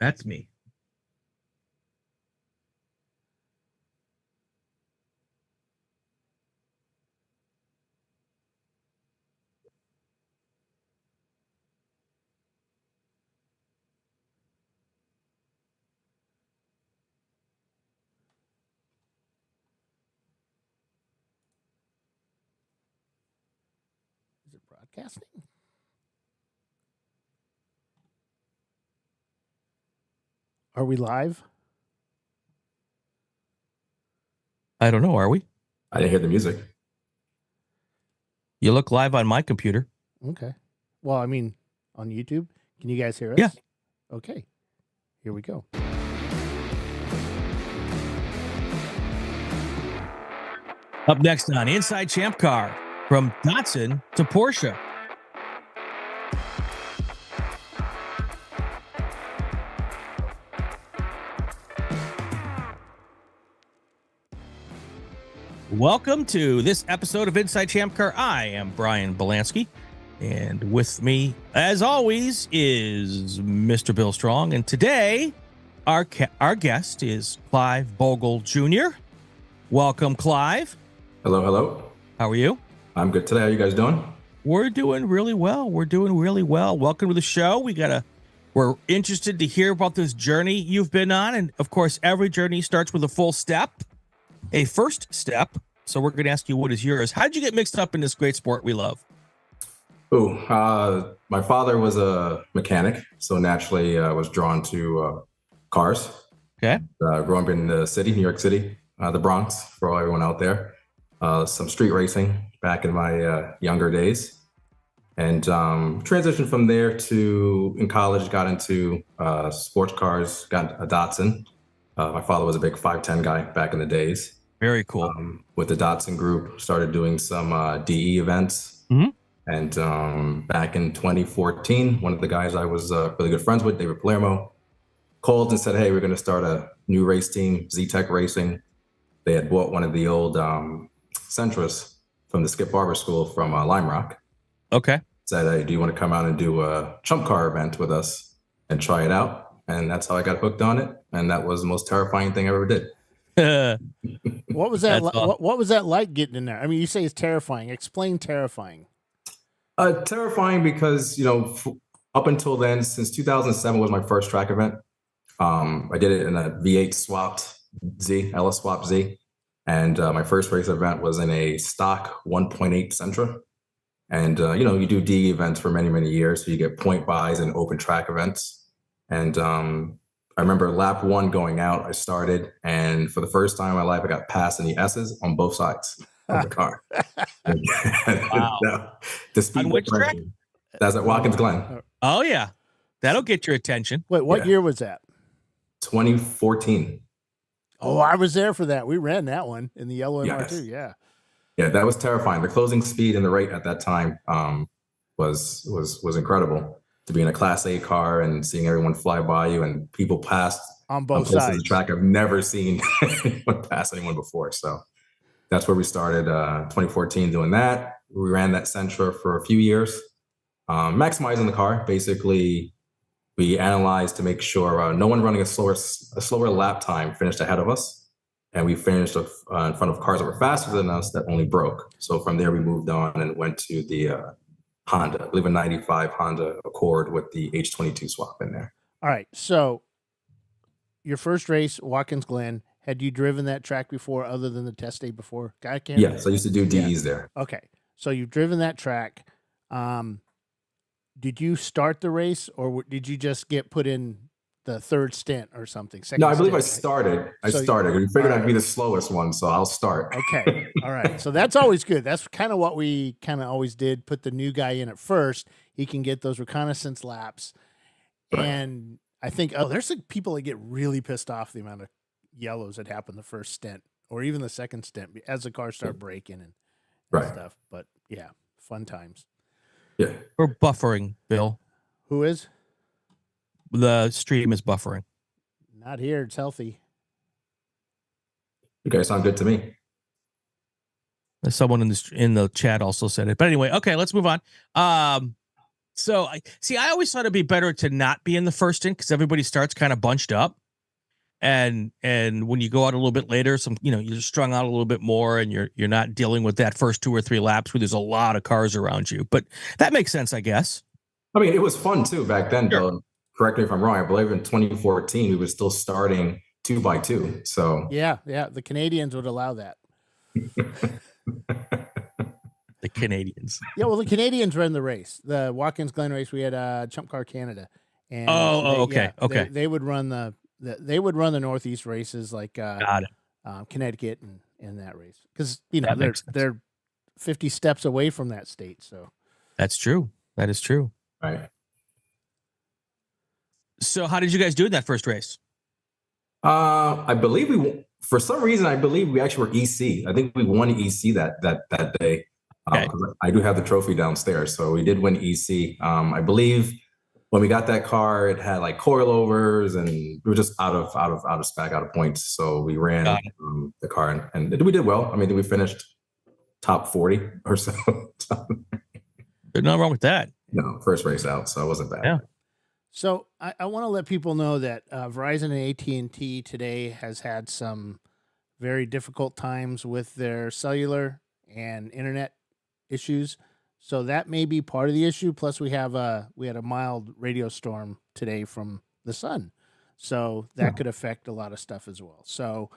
That's me. Is it broadcasting? Are we live? I don't know. Are we? I didn't hear the music. You look live on my computer. Okay. Well, I mean, on YouTube. Can you guys hear us? Yeah. Okay. Here we go. Up next on Inside ChampCar, from Datsun to Porsche. Welcome to this episode of Inside ChampCar. I am Brian Bielanski, and with me, as always, is Mr. Bill Strong. And today, our guest is Clive Bogle Jr. Welcome, Clive. Hello, hello. How are you? I'm good today. How are you guys doing? We're doing really well. Welcome to the show. We're interested to hear about this journey you've been on. And of course, every journey starts with a full step, a first step. So we're going to ask you, what is yours? How did you get mixed up in this great sport we love? My father was a mechanic, so naturally I was drawn to cars. Okay. Growing up in the city, New York City, the Bronx, for everyone out there. Some street racing back in my younger days. And transitioned from there to, in college, got into sports cars, got a Datsun. My father was a big 5'10" guy back in the days. Very cool. With the Datsun group, started doing some DE events. Mm-hmm. And back in 2014, one of the guys I was really good friends with, David Palermo, called and said, hey, we're going to start a new race team, Z-Tech Racing. They had bought one of the old Sentras from the Skip Barber School from Lime Rock. Okay. Said, hey, do you want to come out and do a ChampCar event with us and try it out? And that's how I got hooked on it. And that was the most terrifying thing I ever did. What was that? What was that like getting in there? I mean, you say it's terrifying. Explain terrifying. Terrifying because, up until then, since 2007 was my first track event. I did it in a V8 swapped Z, LS swapped Z. And my first race event was in a stock 1.8 Sentra. And, you do D events for many, many years. So you get point buys and open track events. And I remember lap one going out, I started. And for the first time in my life, I got passed in the S's on both sides of the car. Wow. The speed on which track? That's at Watkins Glen. Oh, yeah. That'll get your attention. Wait, what year was that? 2014. Oh, I was there for that. We ran that one in the yellow MR2. Yeah. Yeah, that was terrifying. The closing speed and the rate at that time was incredible. To be in a Class A car and seeing everyone fly by you and people pass on both sides of the track. I've never seen anyone pass anyone before. So that's where we started 2014 doing that. We ran that Sentra for a few years, maximizing the car. Basically, we analyzed to make sure no one running a slower lap time finished ahead of us. And we finished in front of cars that were faster than us that only broke. So from there, we moved on and went to the Honda, I believe a 95 Honda Accord with the H22 swap in there. All right. So your first race, Watkins Glen, had you driven that track before other than the test day before? Yes, I used to do DEs there. Okay. So you've driven that track. Did you start the race or did you just get put in the third stint or something? No, I believe I started. We figured I'd be the slowest one, so I'll start. Okay. All right. So that's always good. That's kind of what we kind of always did. Put the new guy in at first. He can get those reconnaissance laps. Right. And I think, there's like people that get really pissed off the amount of yellows that happen the first stint or even the second stint as the cars start breaking and stuff. But yeah, fun times. Yeah. We're buffering, Bill. Who is? The stream is buffering. Not here. It's healthy. You guys sound good to me. Someone in the chat also said it. But anyway, okay, let's move on. So I always thought it'd be better to not be in the first stint because everybody starts kind of bunched up. And when you go out a little bit later, you're strung out a little bit more and you're not dealing with that first 2 or 3 laps where there's a lot of cars around you. But that makes sense, I guess. I mean, it was fun too back then, Sure. though. Correct me if I'm wrong. I believe in 2014, we were still starting 2x2. So Yeah. The Canadians would allow that. The Canadians. Yeah, well, the Canadians ran the race. The Watkins Glen race, we had ChampCar Canada. And okay. They would run the Northeast races like Got it. Connecticut and that race. Because, they're 50 steps away from that state. So that's true. That is true. right. So how did you guys do in that first race? I believe for some reason, I believe we actually were EC. I think we won EC that day. Okay. I do have the trophy downstairs, so we did win EC. I believe when we got that car, it had like coilovers, and we were just out of spec, out of points. So we ran the car, and we did well. I mean, we finished top 40 or so. There's nothing wrong with that. No, first race out, so it wasn't bad. Yeah. So I want to let people know that Verizon and AT&T today has had some very difficult times with their cellular and internet issues. So that may be part of the issue. Plus, we had a mild radio storm today from the sun, so that could affect a lot of stuff as well. So,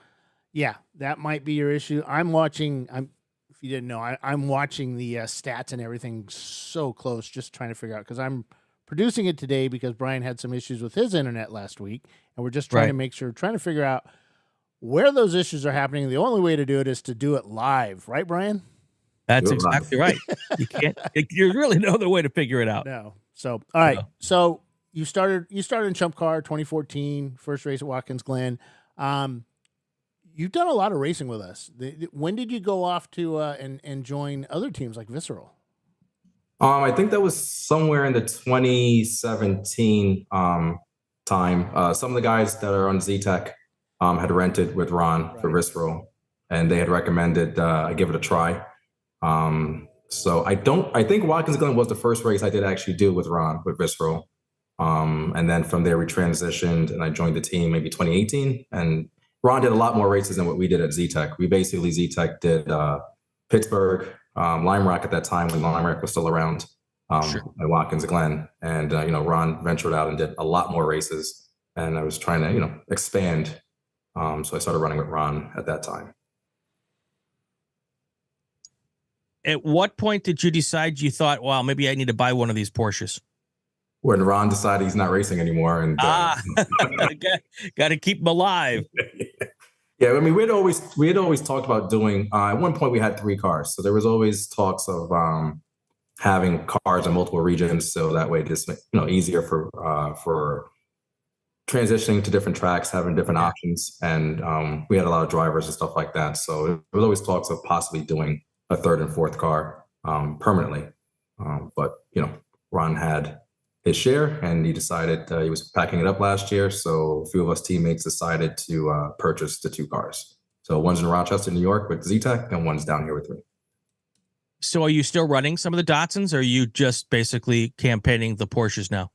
yeah, that might be your issue. If you didn't know, I'm watching the stats and everything so close, just trying to figure out because I'm producing it today because Brian had some issues with his internet last week, and we're just trying to figure out where those issues are happening. The only way to do it is to do it live, right, Brian? That's exactly right. There's really no other way to figure it out. No. So, all right. So you started in ChampCar 2014, first race at Watkins Glen. You've done a lot of racing with us. When did you go off to and join other teams like Visceral? I think that was somewhere in the 2017 time. Some of the guys that are on Z-Tech had rented with Ron for Visceral, and they had recommended I give it a try. So I think Watkins Glen was the first race I did actually do with Ron with Visceral. And then from there we transitioned and I joined the team maybe 2018, and Ron did a lot more races than what we did at Z-Tech. Z-Tech did Pittsburgh, Lime Rock at that time when Lime Rock was still around, at Watkins Glen. And, Ron ventured out and did a lot more races, and I was trying to, expand. So I started running with Ron at that time. At what point did you decide you thought, well, maybe I need to buy one of these Porsches? When Ron decided he's not racing anymore. And got to keep him alive. Yeah, I mean, we had always talked about doing. At one point, we had 3 cars, so there was always talks of having cars in multiple regions, so that way it's easier for transitioning to different tracks, having different options, and we had a lot of drivers and stuff like that. So there was always talks of possibly doing a 3rd and 4th car permanently, but Ron had his share, and he decided he was packing it up last year. So a few of us teammates decided to purchase the 2 cars. So one's in Rochester, New York with Z-Tech, and one's down here with me. So are you still running some of the Datsuns, or are you just basically campaigning the Porsches now?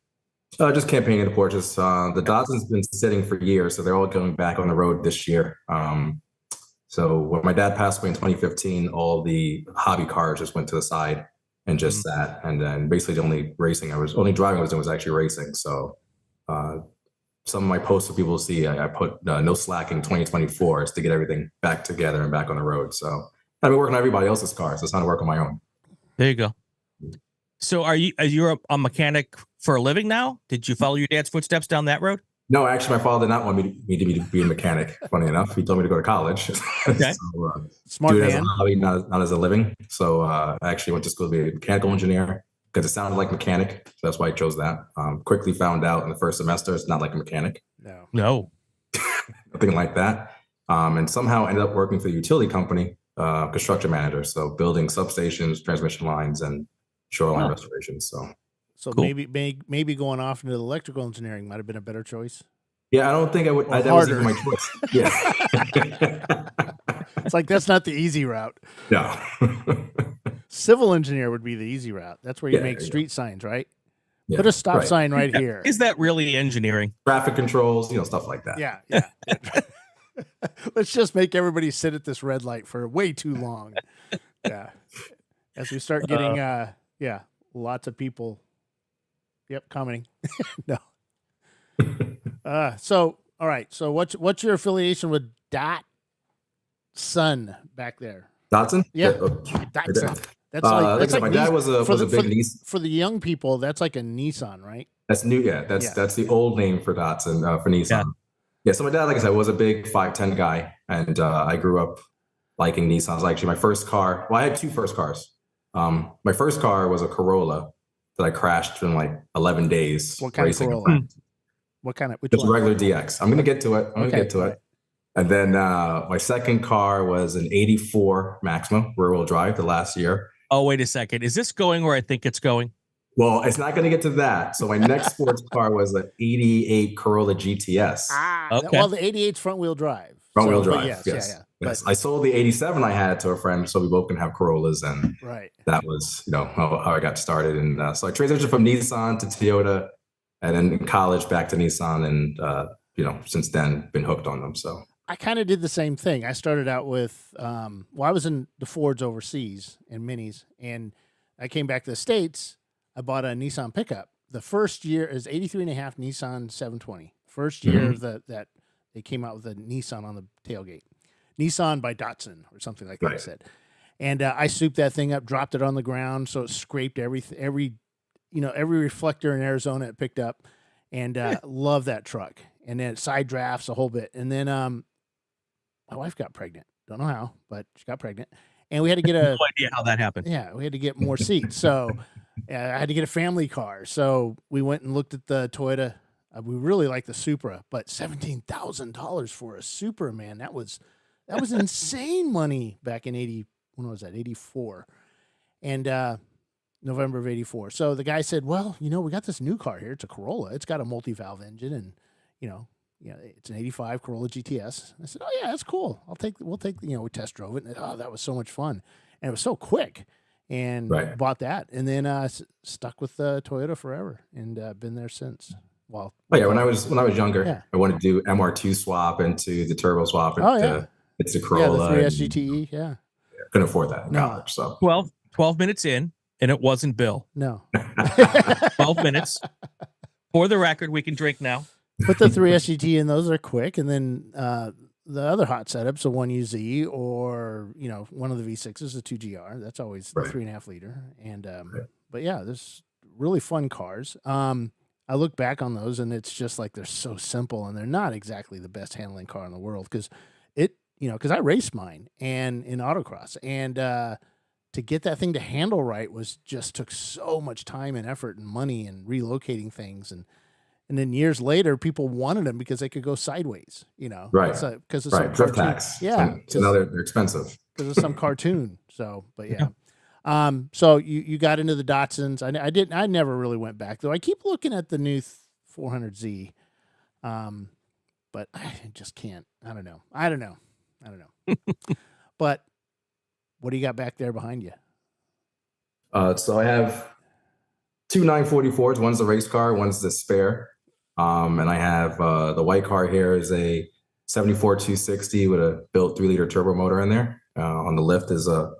Just campaigning the Porsches. The Datsun's been sitting for years, so they're all going back on the road this year. So when my dad passed away in 2015, all the hobby cars just went to the side and just sat. And then basically the only driving I was doing was actually racing. So some of my posts for people to see, I put no slacking 2024 is to get everything back together and back on the road. So I've been working on everybody else's cars. So it's not to work on my own. There you go. So are you a mechanic for a living now? Did you follow your dad's footsteps down that road? No, actually, my father did not want me to be a mechanic. Funny enough, he told me to go to college. Okay. So, Smart do it man. as a hobby, not as a living. So I actually went to school to be a mechanical engineer because it sounded like mechanic. So that's why I chose that. Quickly found out in the first semester it's not like a mechanic. No. Nothing like that. And somehow ended up working for the utility company, construction manager. So building substations, transmission lines, and shoreline restoration. So cool. maybe going off into the electrical engineering might have been a better choice. Yeah, I don't think I would. That was even my choice. Yeah. It's like that's not the easy route. No. Civil engineer would be the easy route. That's where you make street signs, right? Yeah, Put a stop right. sign right here. Is that really engineering? Traffic controls, stuff like that. Yeah. Let's just make everybody sit at this red light for way too long. Yeah. As we start getting, lots of people. Yep, commenting. No. So all right. So what's your affiliation with Datsun back there? Datsun? Yeah. Datsun. That's that's like my dad was a big Nissan. For the young people. That's like a Nissan, right? That's new. Yeah, that's the old name for Datsun for Nissan. Yeah. So my dad, like I said, was a big 5'10" guy, and I grew up liking Nissans. Actually, my first car. Well, I had two first cars. My first car was a Corolla that I crashed in like 11 days. What kind racing of Corolla? Which just one? Regular DX. I'm gonna get to it. And then my second car was an '84 Maxima rear-wheel drive the last year. Oh, wait a second. Is this going where I think it's going? Well, it's not going to get to that. So my next sports car was an '88 Corolla GTS. Okay. Well, the '88's front-wheel drive. Front-wheel drive. Yes. Yes. I sold the '87 I had to a friend, so we both can have Corollas, and that was how I got started. And so I transitioned from Nissan to Toyota, and then in college back to Nissan, and since then been hooked on them. So I kind of did the same thing. I started out with, I was in the Fords overseas and Minis, and I came back to the States. I bought a Nissan pickup. The first year is 83.5 Nissan 720. First year of that they came out with a Nissan on the tailgate. Nissan by Datsun or something like that, I said. And I souped that thing up, dropped it on the ground, so it scraped every reflector in Arizona it picked up, and love that truck. And then side drafts a whole bit. And then my wife got pregnant. Don't know how, but she got pregnant. And we had to get no idea how that happened. Yeah, we had to get more seats. So I had to get a family car. So we went and looked at the Toyota. We really liked the Supra, but $17,000 for a Supra, man. That was insane money back in 84. And November of 84. So the guy said, well, we got this new car here. It's a Corolla. It's got a multi-valve engine, and it's an 85 Corolla GTS. I said, oh yeah, that's cool. We'll take, we test drove it, and that was so much fun. And it was so quick, and bought that. And then stuck with Toyota forever, and been there since. Well, when I was younger, I wanted to do MR2 swap into the turbo swap. It's a Corolla. Yeah, the 3 SGTE. Couldn't afford that in college. So 12 minutes in, and it wasn't Bill. No. 12 minutes. For the record, we can drink now. Put the 3 SGT in; those are quick. And then the other hot setups, a 1UZ or one of the V6s, a 2GR. That's always the 3.5 liter. And but yeah, there's really fun cars. I look back on those, and it's just like they're so simple, and they're not exactly the best handling car in the world because I raced mine and in autocross, and to get that thing to handle right took so much time and effort and money and relocating things, and then years later people wanted them because they could go sideways, because of some drift tax. Yeah, so now they're expensive because of some cartoon. So, but yeah. So you got into the Datsuns. I never really went back though. I keep looking at the new 400Z, but I just can't. I don't know. But what do you got back there behind you? So I have two 944s. One's the race car, one's the spare. And I have the white car here is a 74 260 with a built 3-liter turbo motor in there. On the lift is a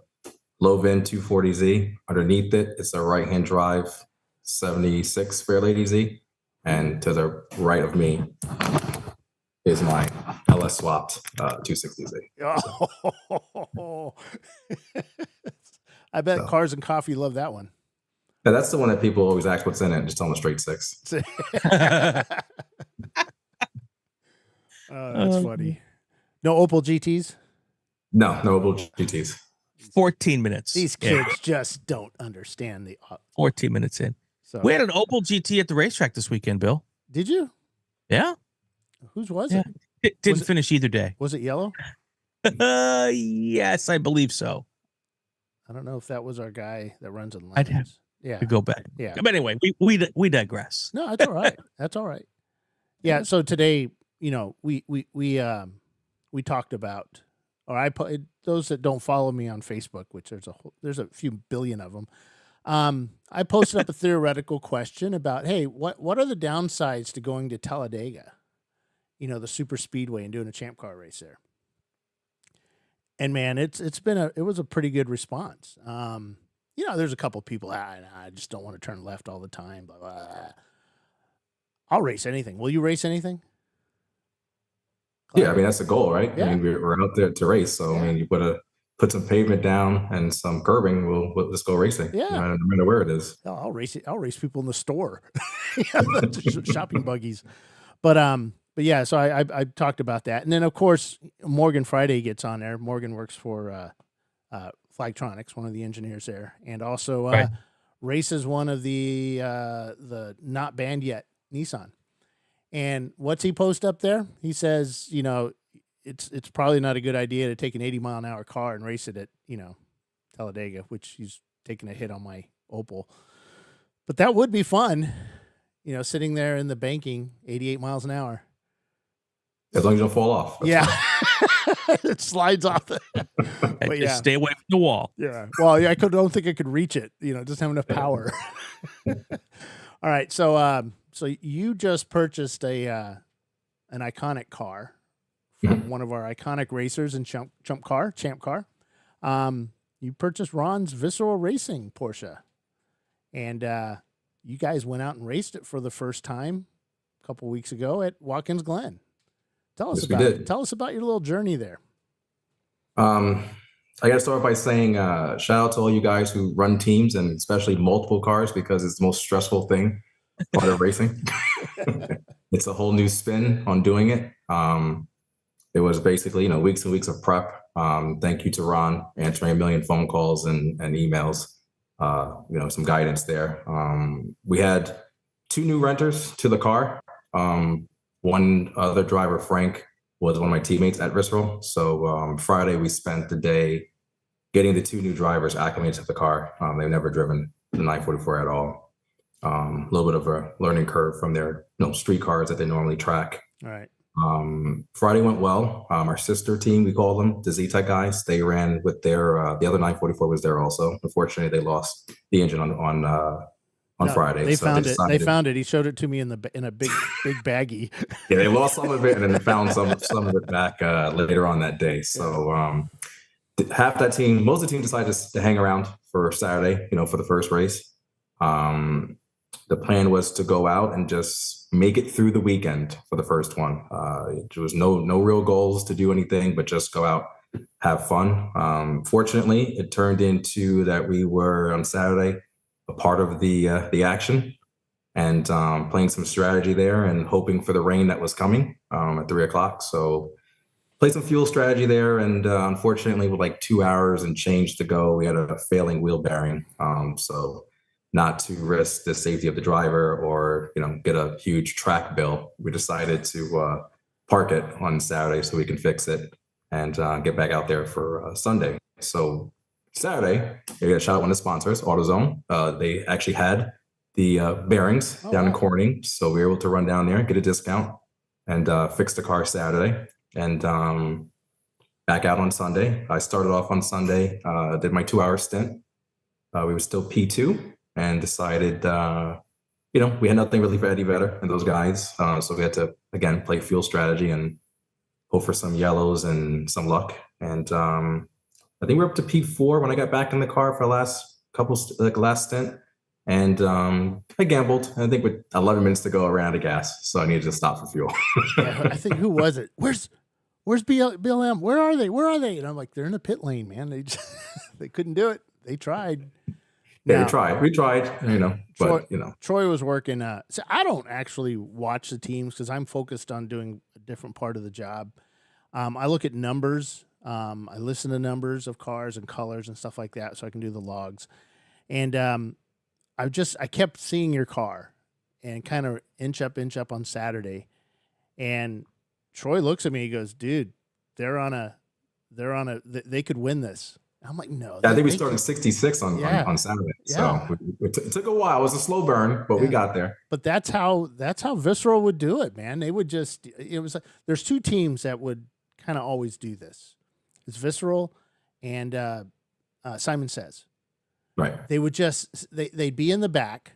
low VIN 240Z. Underneath it, it's a right-hand drive 76 Fairlady Z. And to the right of me is my LS swapped 260Z. Oh. I bet Cars and Coffee love that one. Yeah, that's the one that people always ask what's in it. Just tell them a straight 6. That's funny. No Opel GTs? No Opel GTs. 14 minutes. These kids just don't understand the 14 minutes in. So we had an Opel GT at the racetrack this weekend, Bill. Did you? Yeah. Whose was it? It didn't finish either day. Was it yellow? Yes, I believe so. I don't know if that was our guy that runs in I'd have to go back. Yeah. But anyway, we digress. No, that's all right. That's all right. Yeah. So today, we talked about, or those that don't follow me on Facebook, which there's a few billion of them. I posted up a theoretical question about, hey, what are the downsides to going to Talladega, the super speedway, and doing a ChampCar race there? And man, it was a pretty good response. There's a couple people, I just don't want to turn left all the time. Blah, blah, blah. I'll race anything. Will you race anything? Yeah, I mean, that's the goal, right? Yeah. I mean, we're out there to race. So, I mean, you put some pavement down and some curbing, we'll just go racing. Yeah. No matter where it is. I'll race it. I'll race people in the store. Shopping buggies. But yeah, so I talked about that. And then, of course, Morgan Friday gets on there. Morgan works for Flagtronics, one of the engineers there, and also races one of the not banned yet Nissan. And what's he post up there? He says, it's probably not a good idea to take an 80-mile-an-hour car and race it at, Talladega, which he's taking a hit on my Opel. But that would be fun, sitting there in the banking, 88 miles an hour. As long as you don't fall off. Yeah. It slides off. But just stay away from the wall. Yeah. Well, yeah, don't think I could reach it. It doesn't have enough power. All right. So you just purchased an iconic car from one of our iconic racers in ChampCar. You purchased Ron's Visceral Racing Porsche, and you guys went out and raced it for the first time a couple weeks ago at Watkins Glen. Tell us about it. Tell us about your little journey there. I got to start by saying shout out to all you guys who run teams, and especially multiple cars, because it's the most stressful thing part of racing. It's a whole new spin on doing it. It was basically, weeks and weeks of prep. Thank you to Ron, answering a million phone calls and emails, some guidance there. We had 2 new renters to the car. One other driver, Frank, was one of my teammates at Visceral. So Friday, we spent the day getting the 2 new drivers acclimated to the car. They've never driven the 944 at all. A little bit of a learning curve from their street cars that they normally track. All right. Friday went well. Our sister team, we call them, the Z-Tech guys, they ran with their the other 944 was there also. Unfortunately, they lost the engine on Friday. They found it. They found it. He showed it to me in a big baggie. Yeah, they lost some of it and then found some of it back later on that day. So half that team, most of the team decided to hang around for Saturday, for the first race. The plan was to go out and just make it through the weekend for the first one. There was no real goals to do anything, but just go out, have fun. Fortunately, it turned into that we were on Saturday a part of the action, and playing some strategy there and hoping for the rain that was coming at 3:00. So played some fuel strategy there, and unfortunately, with like 2 hours and change to go, we had a failing wheel bearing. So not to risk the safety of the driver or get a huge track bill, we decided to park it on Saturday so we can fix it and get back out there for Sunday. So Saturday, I got a shout out one of the sponsors, AutoZone. They actually had the bearings down in Corning, so we were able to run down there, get a discount, and fix the car Saturday, and back out on Sunday. I started off on Sunday, did my 2-hour stint. We were still P2 and decided, we had nothing really for Eddie Vedder and those guys, so we had to again play fuel strategy and hope for some yellows and some luck. And I think we're up to P4 when I got back in the car for the last stint. And I gambled. I think with 11 minutes to go, I ran out of gas, so I needed to stop for fuel. Yeah, I think, who was it? Where's BLM? Where are they? And I'm like, they're in the pit lane, man. They couldn't do it. They tried. Yeah, we tried, but Troy was working. So I don't actually watch the teams because I'm focused on doing a different part of the job. I look at numbers. I listen to numbers of cars and colors and stuff like that, so I can do the logs. And I kept seeing your car, and kind of inch up on Saturday. And Troy looks at me. He goes, "Dude, they could win this." I'm like, no. Yeah, I think we started 66 on Saturday. Yeah. So it took a while. It was a slow burn, but we got there. But that's how Visceral would do it, man. They would there's 2 teams that would kind of always do this. It's Visceral and Simon Says. Right. They would just they'd be in the back,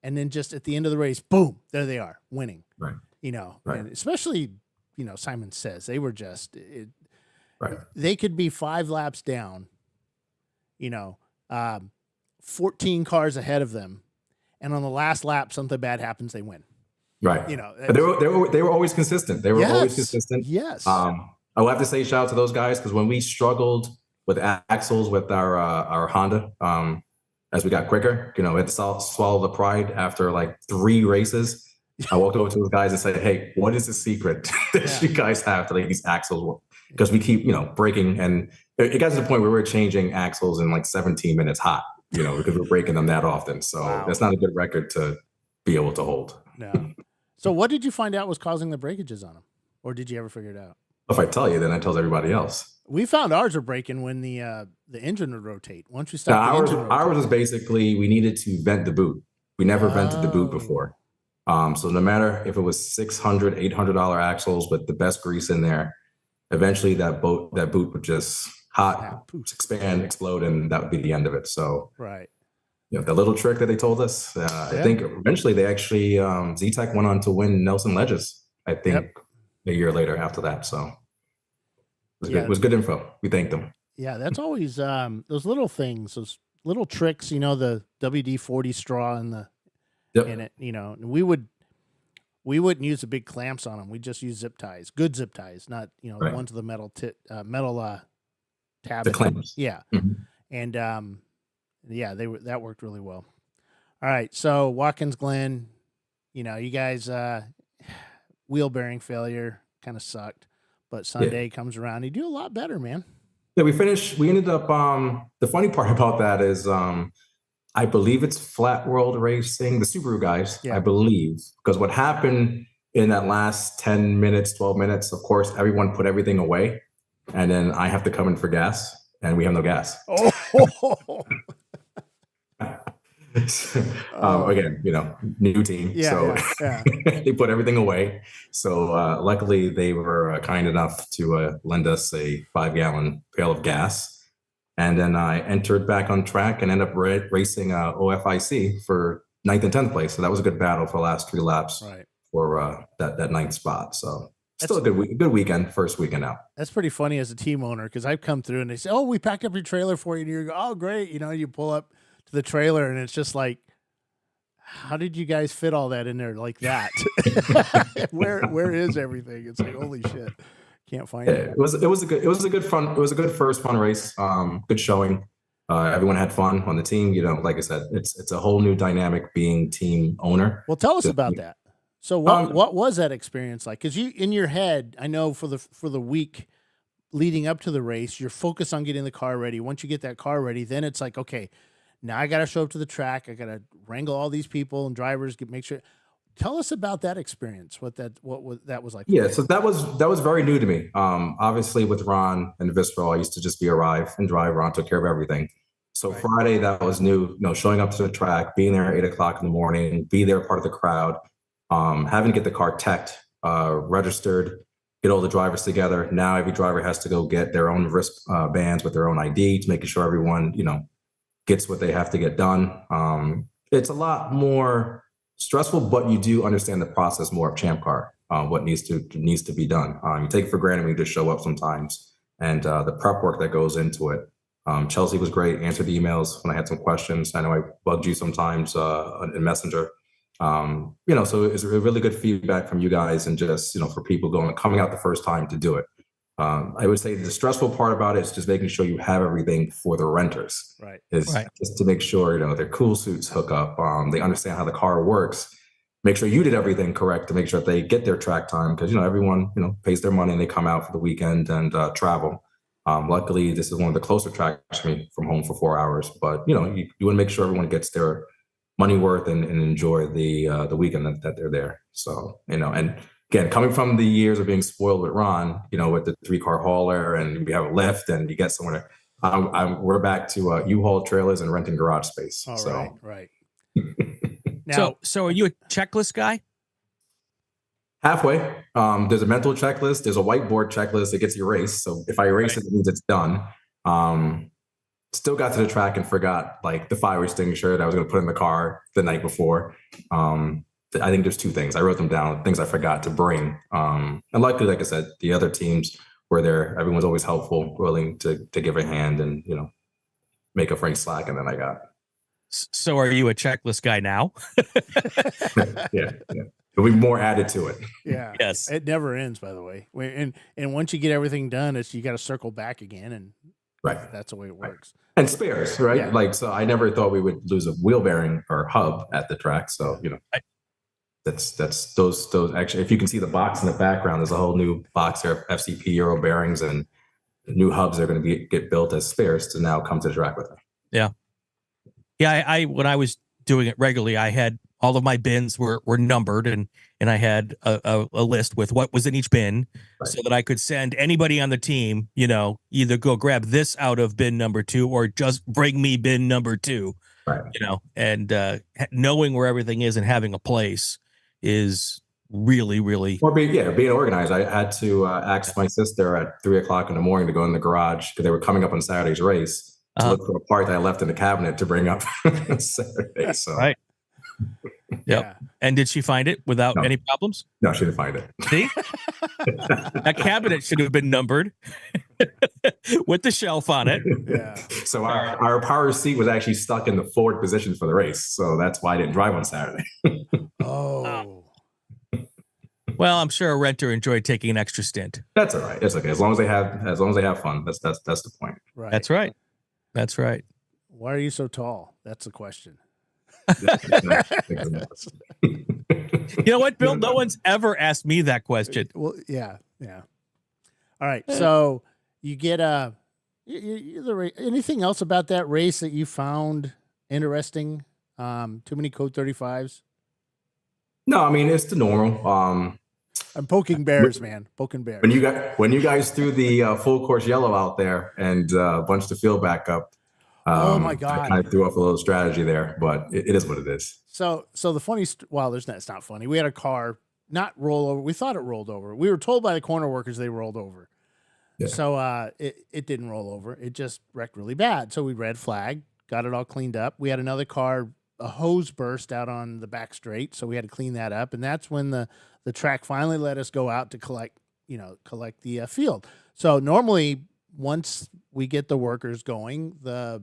and then just at the end of the race, boom, there they are, winning. Right. Right. And especially, Simon Says they were just right. They could be 5 laps down, 14 cars ahead of them, and on the last lap something bad happens, they win. Right. But they were always consistent. They were always consistent. Yes. I will have to say shout out to those guys, because when we struggled with axles with our Honda, as we got quicker, we had to swallow the pride after like 3 races. I walked over to those guys and said, "Hey, what is the secret that you guys have to these axles?" Because we keep, breaking, and it got to the point where we were changing axles in like 17 minutes hot, because we're breaking them that often. So That's not a good record to be able to hold. No. So what did you find out was causing the breakages on them? Or did you ever figure it out? If I tell you, then I tell everybody else. We found ours were breaking when the engine would rotate. Once we stopped ours was basically, we needed to vent the boot. We never vented the boot before. So no matter if it was $600, $800 axles with the best grease in there, eventually that boot would just expand, explode, and that would be the end of it. So right. The little trick that they told us, I think eventually they actually, Z-Tech went on to win Nelson Ledges, I think a year later after that. So it was good info. We thanked them. Yeah, that's always those little things, those little tricks, the WD-40 straw in it, we wouldn't use the big clamps on them. We just use zip ties, good zip ties, not, the ones with the metal tab. The clamps. Yeah. Mm-hmm. And, that worked really well. All right. So Watkins Glen, you guys, wheel bearing failure kind of sucked, but Sunday comes around. You do a lot better, man. Yeah, we ended up, the funny part about that is, I believe it's Flat World Racing, the Subaru guys, I believe, because what happened in that last 10 minutes, 12 minutes, of course, everyone put everything away, and then I have to come in for gas, and we have no gas. Again, new team. They put everything away. So luckily they were kind enough to lend us a 5-gallon pail of gas. And then I entered back on track and ended up racing OFIC for 9th and 10th place. So that was a good battle for the last 3 laps for that 9th spot. So still a good weekend, first weekend out. That's pretty funny as a team owner, because I've come through and they say, "Oh, we packed up your trailer for you." And you go, "Oh, great." You pull up to the trailer and it's just like, how did you guys fit all that in there like that? Where is everything? It's like, holy shit. Can't find it. It was a good first fun race. Good showing. Everyone had fun on the team. Like I said, it's a whole new dynamic being team owner. Well, tell us about that. So what was that experience like? Because you, in your head, I know for the week leading up to the race, you're focused on getting the car ready. Once you get that car ready, then it's like, okay, now I got to show up to the track. I got to wrangle all these people and drivers. Make sure. Tell us about that experience. What that was like. Yeah, so that was very new to me. Obviously, with Ron and Visceral, I used to just arrive and drive. Ron took care of everything. So Friday, that was new. Showing up to the track, being there at 8 o'clock in the morning, be there part of the crowd, having to get the car teched, registered, get all the drivers together. Now every driver has to go get their own wrist bands with their own ID, to making sure everyone gets what they have to get done. It's a lot more stressful, but you do understand the process more of ChampCar, what needs to be done. You take it for granted when you just show up sometimes, and the prep work that goes into it. Chelsea was great, answered the emails when I had some questions. I know I bugged you sometimes in Messenger. So it's a really good feedback from you guys, and just for people coming out the first time to do it. I would say the stressful part about it is just making sure you have everything for the renters. Just to make sure their cool suits hook up. They understand how the car works. Make sure you did everything correct to make sure that they get their track time, because everyone pays their money and they come out for the weekend and travel. Luckily, this is one of the closer tracks for me from home for 4 hours. But you want to make sure everyone gets their money worth and enjoy the weekend that they're there. So and again, coming from the years of being spoiled with Ron, with the 3-car hauler, and we have a lift and you get somewhere. We're back to U-Haul trailers and renting garage space. Right. Now, so are you a checklist guy? Halfway. There's a mental checklist. There's a whiteboard checklist that gets erased. So if I erase it means it's done. Still got to the track and forgot like the fire extinguisher that I was going to put in the car the night before. I think there's two things. I wrote them down, things I forgot to bring. And luckily, like I said, the other teams were there. Everyone's always helpful, willing to give a hand and, make up for any slack. And then I got. So are you a checklist guy now? Yeah. There'll be more added to it. Yeah. Yes. It never ends, by the way. And once you get everything done, you got to circle back again, and right. That's the way it works. And spares, right? Yeah. Like, so I never thought we would lose a wheel bearing or hub at the track. So, that's those actually, if you can see the box in the background, there's a whole new box there of FCP Euro bearings and new hubs are going to get built as spares to now come to the track with them. Yeah. Yeah. I when I was doing it regularly, I had all of my bins were numbered and I had a list with what was in each bin so that I could send anybody on the team, either go grab this out of bin number 2 or just bring me bin number 2, right. And knowing where everything is and having a place is really, really. Well, being organized. I had to ask my sister at 3:00 in the morning to go in the garage because they were coming up on Saturday's race to look for a part that I left in the cabinet to bring up Saturday. So. Right. Yep. Yeah. And did she find it without any problems? No, she didn't find it. See? That cabinet should have been numbered with the shelf on it. Yeah. So our power seat was actually stuck in the forward position for the race. So that's why I didn't drive on Saturday. Oh. Well, I'm sure a renter enjoyed taking an extra stint. That's all right. It's okay. As long as they have fun. That's the point. Right. That's right. That's right. Why are you so tall? That's the question. You know what, Bill? No one's ever asked me that question. Well, yeah. All right. So you get anything else about that race that you found interesting? Too many code 35s? No, I mean it's the normal. I'm poking bears, man. Poking bears. When you guys threw the full course yellow out there and bunched the field back up. Oh my God! I kind of threw off a little strategy there, but it is what it is. So the funny, it's not funny. We had a car not roll over. We thought it rolled over. We were told by the corner workers they rolled over. Yeah. So it didn't roll over. It just wrecked really bad. So we red flag, got it all cleaned up. We had another car, a hose burst out on the back straight, so we had to clean that up. And that's when the track finally let us go out to collect the field. So normally once we get the workers going, the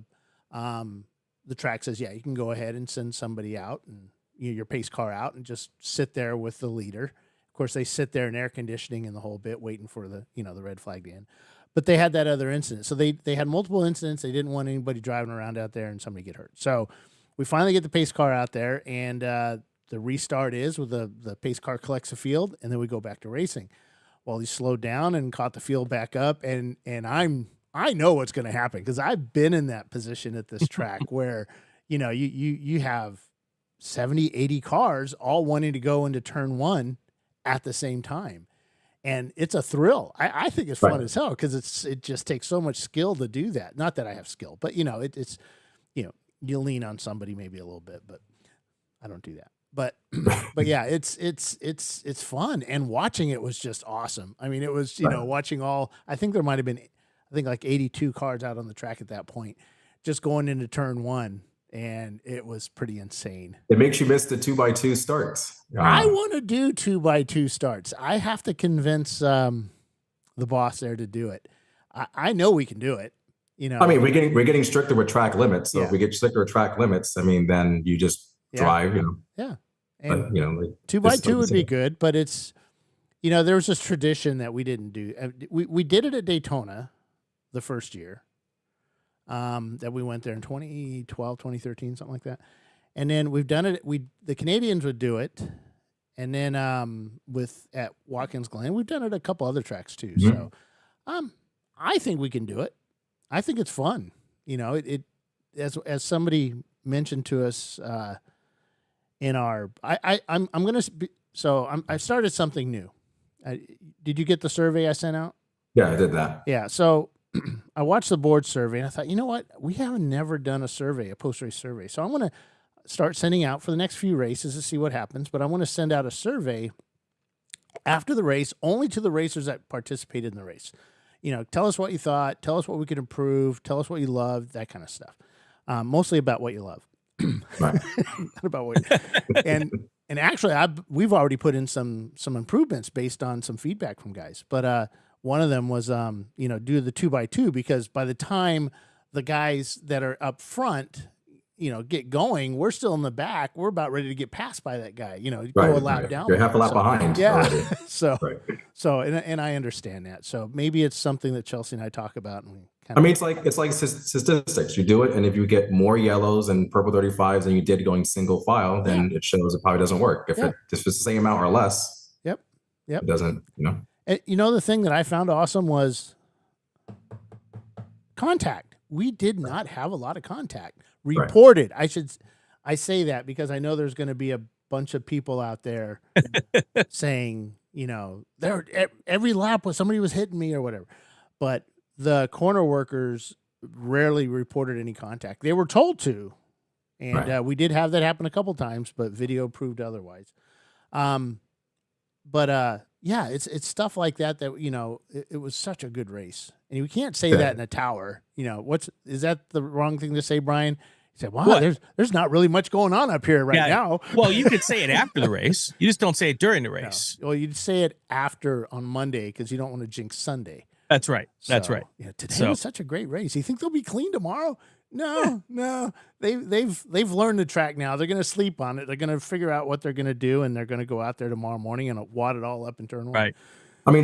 track says, yeah, you can go ahead and send somebody out and your pace car out and just sit there with the leader. Of course, they sit there in air conditioning and the whole bit waiting for the red flag to end. But they had that other incident. So they had multiple incidents. They didn't want anybody driving around out there and somebody get hurt. So we finally get the pace car out there, and the restart is with the pace car collects the field, and then we go back to racing. Well, he slowed down and caught the field back up, and I know what's going to happen because I've been in that position at this track where, you have 70, 80 cars all wanting to go into turn 1 at the same time. And it's a thrill. I think it's fun as hell because it just takes so much skill to do that. Not that I have skill, but it's you lean on somebody maybe a little bit, but I don't do that. But yeah, it's fun, and watching it was just awesome. I mean, it was watching I think there might have been like 82 cars out on the track at that point, just going into turn 1. And it was pretty insane. It makes you miss the 2x2 starts. I want to do 2x2 starts. I have to convince the boss there to do it. I know we can do it. I mean, we're getting stricter with track limits. So if we get stricter with track limits, I mean, then you just drive. Yeah. And, but, 2x2 would be good, but it's there was this tradition that we didn't do. We did it at Daytona the first year. That we went there in 2012, 2013, something like that. And then we've done it. The Canadians would do it. And then at Watkins Glen, we've done it at a couple other tracks too. Mm-hmm. So I think we can do it. I think it's fun. It as somebody mentioned to us in our I started something new. Did you get the survey I sent out? Yeah, I did that. Yeah. So I watched the board survey and I thought, you know what? We have never done a post-race survey. So I'm going to start sending out for the next few races to see what happens. But I want to send out a survey after the race, only to the racers that participated in the race. tell us what you thought, tell us what we could improve, tell us what you loved, that kind of stuff. Mostly about what you love, Right. not about what. And actually, we've already put in some improvements based on some feedback from guys. But one of them was, do the 2x2, because by the time the guys that are up front, get going, we're still in the back. We're about ready to get passed by that guy. Go a lap down. You're half a lap behind. Yeah. Already. And I understand that. So maybe it's something that Chelsea and I talk about, and we it's like statistics. You do it, and if you get more yellows and purple 35s than you did going single file, then it shows it probably doesn't work. If it's the same amount or less, it doesn't. The thing that I found awesome was contact. We did not have a lot of contact reported. Right. I say that because I know there's going to be a bunch of people out there saying, every lap somebody was hitting me or whatever, but the corner workers rarely reported any contact. They were told to, and we did have that happen a couple times, but video proved otherwise. It's stuff like that it was such a good race, and you can't say that in a tower. Is that the wrong thing to say, Brian? He said, "Wow, there's not really much going on up here right now." Well, you could say it after the race. You just don't say it during the race. No. Well, you'd say it after on Monday because you don't want to jinx Sunday. That's right. That's right. Yeah, today was such a great race. You think they'll be clean tomorrow? No. They've learned the track now. They're going to sleep on it. They're going to figure out what they're going to do, and they're going to go out there tomorrow morning and wad it all up and turn one. Right.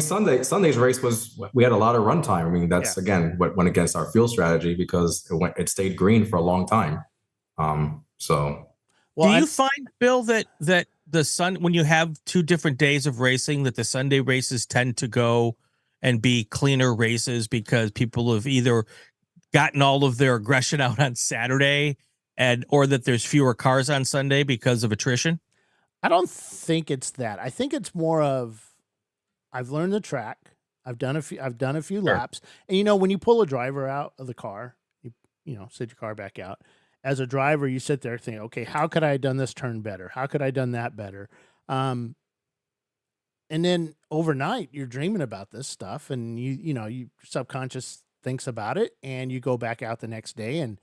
Sunday's race we had a lot of run time. That's again what went against our fuel strategy because it stayed green for a long time. Do you find, Bill, that when you have two different days of racing, that the Sunday races tend to go and be cleaner races because people have either gotten all of their aggression out on Saturday or that there's fewer cars on Sunday because of attrition? I don't think it's that. I think it's more of, I've learned the track. I've done a few laps. And when you pull a driver out of the car, you sit your car back out. As a driver, you sit there thinking, okay, how could I have done this turn better? How could I have done that better? And then overnight, you're dreaming about this stuff, and you subconscious thinks about it, and you go back out the next day, and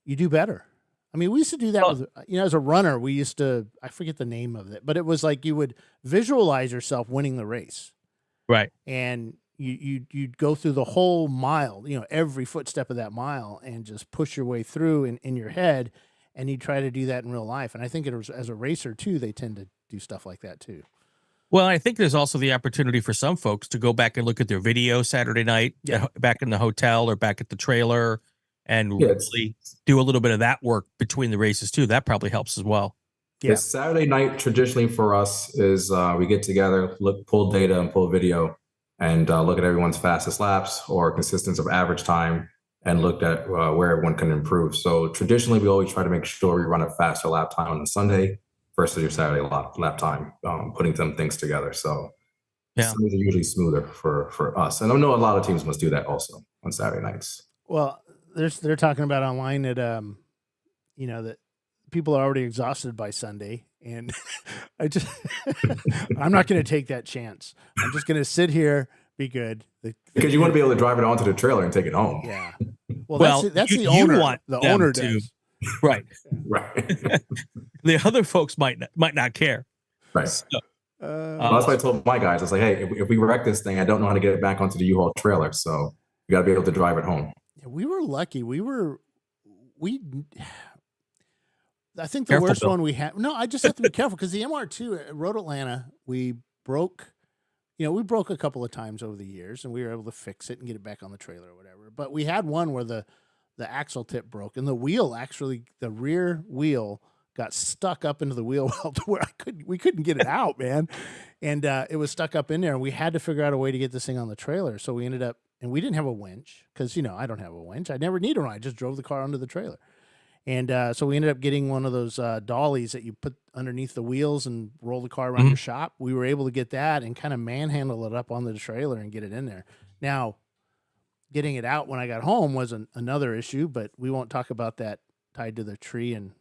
you do better. I mean, we used to do that with, as a runner, we used to, I forget the name of it, but it was like you would visualize yourself winning the race. Right. And you'd go through the whole mile, every footstep of that mile, and just push your way through in your head, and you try to do that in real life. And I think as a racer too, they tend to do stuff like that too. Well, I think there's also the opportunity for some folks to go back and look at their video Saturday night, back in the hotel or back at the trailer, and really do a little bit of that work between the races too. That probably helps as well. Yeah. Saturday night traditionally for us is we get together, pull data and pull video, and look at everyone's fastest laps or consistency of average time, and looked at where everyone can improve. So traditionally, we always try to make sure we run a faster lap time on the Sunday versus your Saturday lap time, putting some things together. So Sundays are usually smoother for us. And I know a lot of teams must do that also on Saturday nights. Well, they're talking about online that, that people are already exhausted by Sunday. And I'm not going to take that chance. I'm just going to sit here, be good. Because you want to be able to drive it onto the trailer and take it home. Yeah. Well, that's the owner. The owner does. Right. Right. The other folks might not care. Right. So, that's what I told my guys. I was like, hey, if we wreck this thing, I don't know how to get it back onto the U-Haul trailer. So you got to be able to drive it home. Yeah, we were lucky. I think the worst one we had. No, I just have to be careful because the MR2 at Road Atlanta, we broke a couple of times over the years, and we were able to fix it and get it back on the trailer or whatever. But we had one where the axle tip broke, and the rear wheel got stuck up into the wheel well to where we couldn't get it out, man. And it was stuck up in there, and we had to figure out a way to get this thing on the trailer. So we ended up, and we didn't have a winch because, I don't have a winch. I never needed one. I just drove the car onto the trailer. And so we ended up getting one of those dollies that you put underneath the wheels and roll the car around your shop. We were able to get that and kind of manhandle it up on the trailer and get it in there. Now, getting it out when I got home was another issue, but we won't talk about that tied to the tree and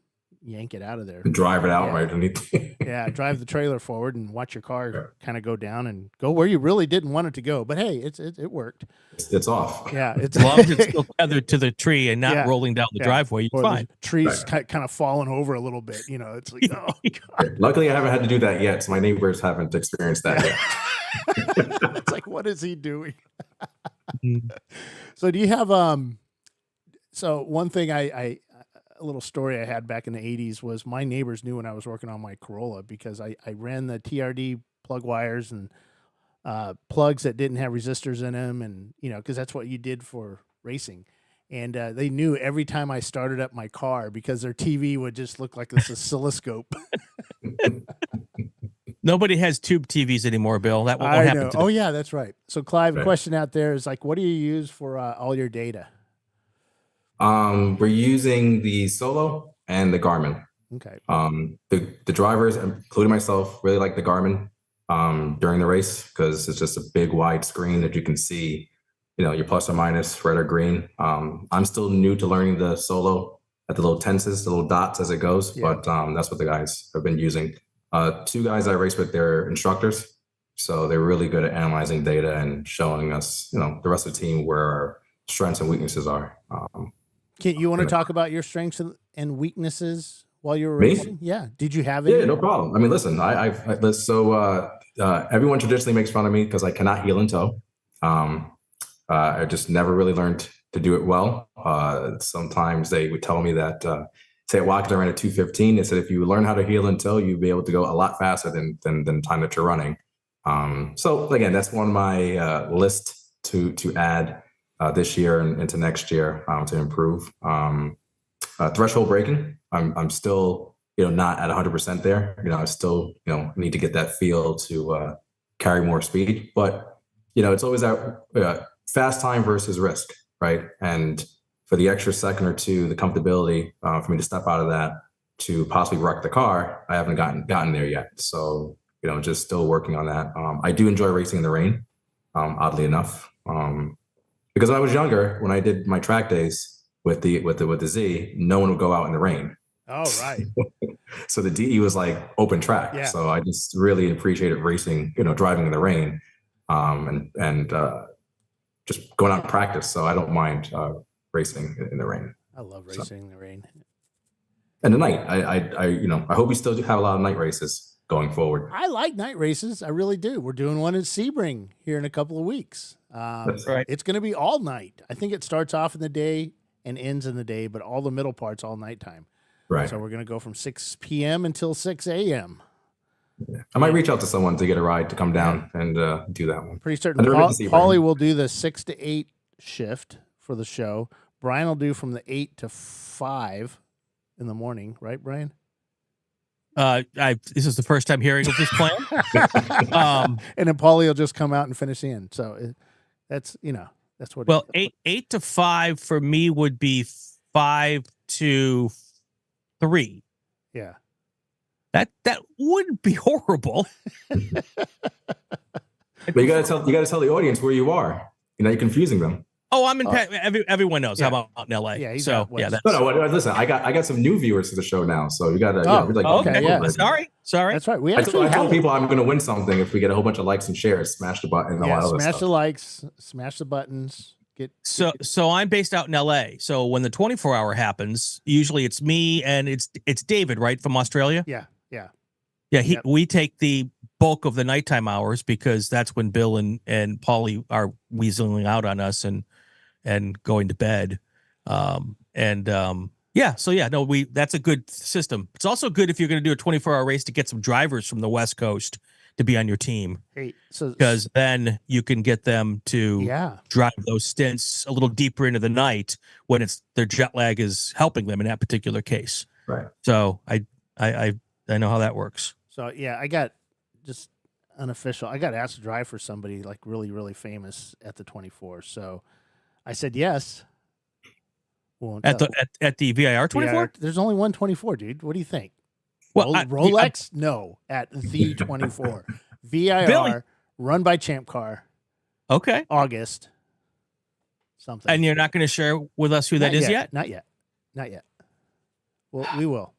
yank it out of there. Drive it out right underneath. Yeah, drive the trailer forward and watch your car kind of go down and go where you really didn't want it to go. But hey, it worked. It's off. Yeah, as long as it's still tethered to the tree and not rolling down the driveway, you're fine. Trees kind of falling over a little bit. It's like, oh God. Luckily, I haven't had to do that yet, so my neighbors haven't experienced that yet. It's like, what is he doing? So do you have so one thing a little story I had back in the 80s was my neighbors knew when I was working on my Corolla because I ran the TRD plug wires and plugs that didn't have resistors in them, and because that's what you did for racing. And they knew every time I started up my car because their TV would just look like this oscilloscope. Nobody has tube TVs anymore, Bill. That won't happen. Oh yeah, that's right. So Clive, a question out there is like, what do you use for all your data? We're using the Solo and the Garmin. Okay. The drivers, including myself, really like the Garmin during the race because it's just a big wide screen that you can see, your plus or minus, red or green. I'm still new to learning the Solo at the little tenses, the little dots as it goes, but that's what the guys have been using. Two guys I race with, they're instructors, so they're really good at analyzing data and showing us, the rest of the team where our strengths and weaknesses are. You want to talk about your strengths and weaknesses while you were racing? Yeah. Did you have it? Yeah, no problem. I mean, listen, everyone traditionally makes fun of me because I cannot heel and toe. I just never really learned to do it well. Sometimes they would tell me that, say at Watkins, I ran a 2:15. They said, if you learn how to heel and toe, you'd be able to go a lot faster than time that you're running. So again, that's one of my list to add this year and into next year to improve. Threshold braking, I'm still, not at 100% there. I still, need to get that feel to carry more speed. But, it's always that fast time versus risk, right? And for the extra second or two, the comfortability for me to step out of that to possibly wreck the car, I haven't gotten there yet. So, just still working on that. I do enjoy racing in the rain, oddly enough. Because when I was younger, when I did my track days with the Z, no one would go out in the rain. Oh, right. So the DE was like open track. Yeah. So I just really appreciated racing, driving in the rain, and just going out and practice. So I don't mind racing in the rain. I love racing in the rain. And the night, I hope we still do have a lot of night races going forward. I like night races. I really do. We're doing one in Sebring here in a couple of weeks. That's right. It's going to be all night. I think it starts off in the day and ends in the day, but all the middle parts all nighttime. Right. So we're going to go from 6 p.m. until 6 a.m. Yeah. I might reach out to someone to get a ride to come down and do that one. Pretty certain Paulie will do the 6 to 8 shift for the show. Brian will do from the 8 to 5 in the morning. Right, Brian? This is the first time hearing of this plan. And then Paulie will just come out and finish in. So that's what. Well, 8 to 5 for me would be 5 to 3. Yeah. That wouldn't be horrible. But you gotta tell the audience where you are. You're confusing them. Oh, I'm in. Everyone knows. Yeah. How about in LA? Yeah, so that's... No, listen. I got some new viewers to the show now, so you got to. Okay. Yeah. Sorry. That's right. I told people I'm going to win something if we get a whole bunch of likes and shares. Smash the button. And smash the likes. Smash the buttons. So I'm based out in LA. So when the 24-hour happens, usually it's me and it's David, right, from Australia. Yeah. We take the bulk of the nighttime hours because that's when Bill and Paulie are weaseling out on us and going to bed. That's a good system. It's also good if you're going to do a 24-hour race to get some drivers from the West Coast to be on your team. Hey, because then you can get them to drive those stints a little deeper into the night when their jet lag is helping them in that particular case. Right. So I know how that works. So I got just unofficial. I got asked to drive for somebody like really, really famous at the 24. So I said yes. At the VIR 24? There's only one 24, dude. What do you think? Well, Rolex? No, at the 24. VIR, Billy. Run by ChampCar. Okay. August. Something. And you're not going to share with us who that is yet? Not yet. Well, we will.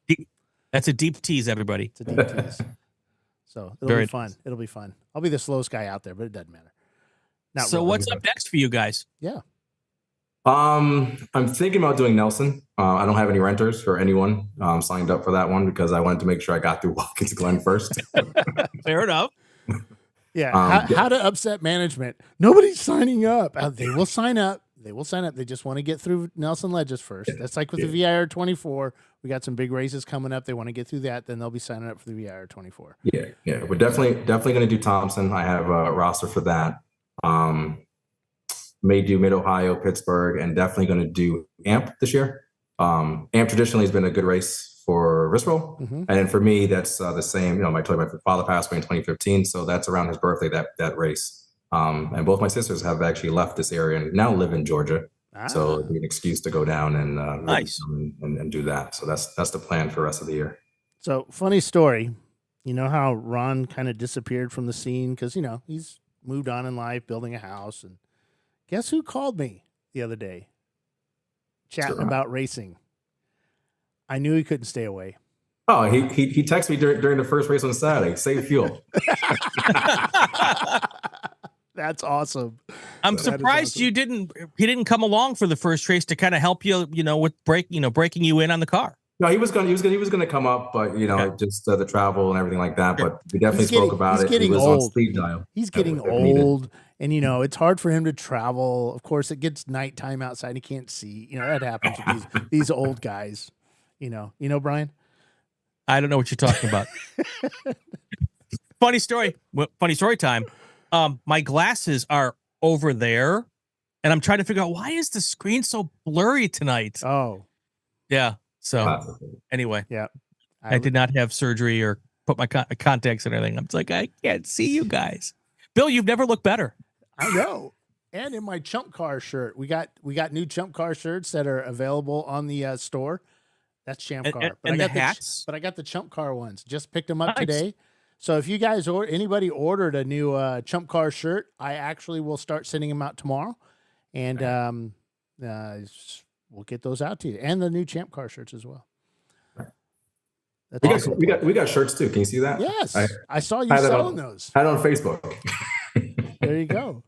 That's a deep tease, everybody. It's a deep tease. So it'll be fun. It'll be fun. I'll be the slowest guy out there, but it doesn't matter. So really. What's up next for you guys? Yeah. I'm thinking about doing Nelson. I don't have any renters or anyone signed up for that one because I wanted to make sure I got through Watkins Glen first. Fair enough. Yeah. How to upset management. Nobody's signing up. They will sign up. They will sign up. They just want to get through Nelson Ledges first. That's like with the VIR 24. We got some big races coming up. They want to get through that. Then they'll be signing up for the VIR 24. Yeah. We're definitely going to do Thompson. I have a roster for that. May do Mid-Ohio, Pittsburgh, and definitely going to do AMP this year. AMP traditionally has been a good race for Risro. And then for me, that's the same. My father passed away in 2015, so that's around his birthday, that race. And both my sisters have actually left this area and now live in Georgia. So it'll be an excuse to go down and nice and do that. So that's the plan for the rest of the year. So funny story. You know how Ron kind of disappeared from the scene because, he's moved on in life, building a house. And guess who called me the other day? Chatting about racing. I knew he couldn't stay away. Oh, he texted me during the first race on Saturday. Save fuel. That's awesome. I'm surprised awesome. He didn't come along for the first race to kind of help you, with breaking you in on the car. No, he was going to come up, but just the travel and everything like that. But we definitely spoke about it. He was old. On speed dial. He's getting old, and it's hard for him to travel. Of course, it gets nighttime outside. And he can't see. That happens with these old guys. Brian. I don't know what you're talking about. Funny story. Funny story time. My glasses are over there, and I'm trying to figure out why is the screen so blurry tonight. Oh, yeah. So anyway, yeah, I did not have surgery or put my contacts and everything. I'm like, I can't see you guys. Bill, you've never looked better. I know. And in my ChampCar shirt, we got new ChampCar shirts that are available on the store. That's ChampCar. And the hats. But I got the ChampCar ones. Just picked them up today. So if you guys or anybody ordered a new ChampCar shirt, I actually will start sending them out tomorrow, and we'll get those out to you, and the new ChampCar shirts as well. That's awesome. We got shirts too. Can you see that? Yes, I saw you selling those. Had it on Facebook. There you go.